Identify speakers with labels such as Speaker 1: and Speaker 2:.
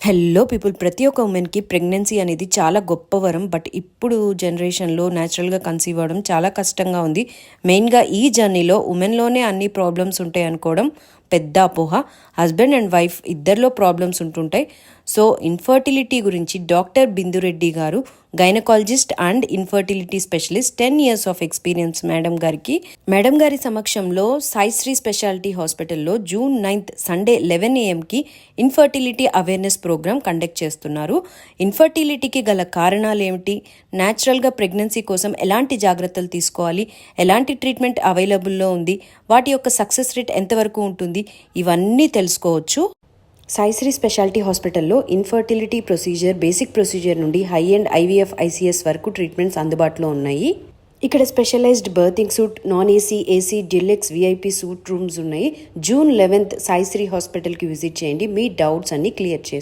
Speaker 1: Hello people, ప్రతి ఒక్క ఉమెన్కి ప్రెగ్నెన్సీ అనేది చాలా గొప్ప వరం. బట్ ఇప్పుడు జనరేషన్లో న్యాచురల్గా కన్సీవ్ అవ్వడం చాలా కష్టంగా ఉంది. మెయిన్గా ఈ జర్నీలో ఉమెన్లోనే అన్ని ప్రాబ్లమ్స్ ఉంటాయి అనుకోవడం పెద్ద అపోహ. హస్బెండ్ అండ్ వైఫ్ ఇద్దరిలో ప్రాబ్లమ్స్ ఉంటుంటాయి. సో ఇన్ఫర్టిలిటీ గురించి డాక్టర్ బిందురెడ్డి గారు, gynaecologist and infertility specialist, 10 years of experience madam గారి సమక్షంలో సాయిశ్రీ స్పెషాలిటీ హాస్పిటల్లో June 9th Sunday 11 AM infertility awareness programme conduct చేస్తున్నారు. ఇన్ఫర్టిలిటీకి గల కారణాలు ఏమిటి, న్యాచురల్గా ప్రెగ్నెన్సీ కోసం ఎలాంటి జాగ్రత్తలు తీసుకోవాలి, ఎలాంటి ట్రీట్మెంట్ అవైలబుల్లో ఉంది, వాటి యొక్క సక్సెస్ రేట్ ఎంతవరకు ఉంటుంది, ఇవన్నీ తెలుసుకోవచ్చు. సాయిశ్రీ స్పెషాలిటీ హాస్పిటల్లో ఇన్ఫర్టిలిటీ ప్రొసీజర్, బేసిక్ ప్రొసీజర్ నుండి హై అండ్ IVF ICS వరకు ట్రీట్మెంట్స్ అందుబాటులో ఉన్నాయి. ఇక్కడ specialised birthing suite, non AC, AC, deluxe, VIP suite rooms ఉన్నాయి. June 11th సాయిశ్రీ హాస్పిటల్కి విజిట్ చేయండి. మీ డౌట్స్ అన్ని క్లియర్ చేసుకోండి.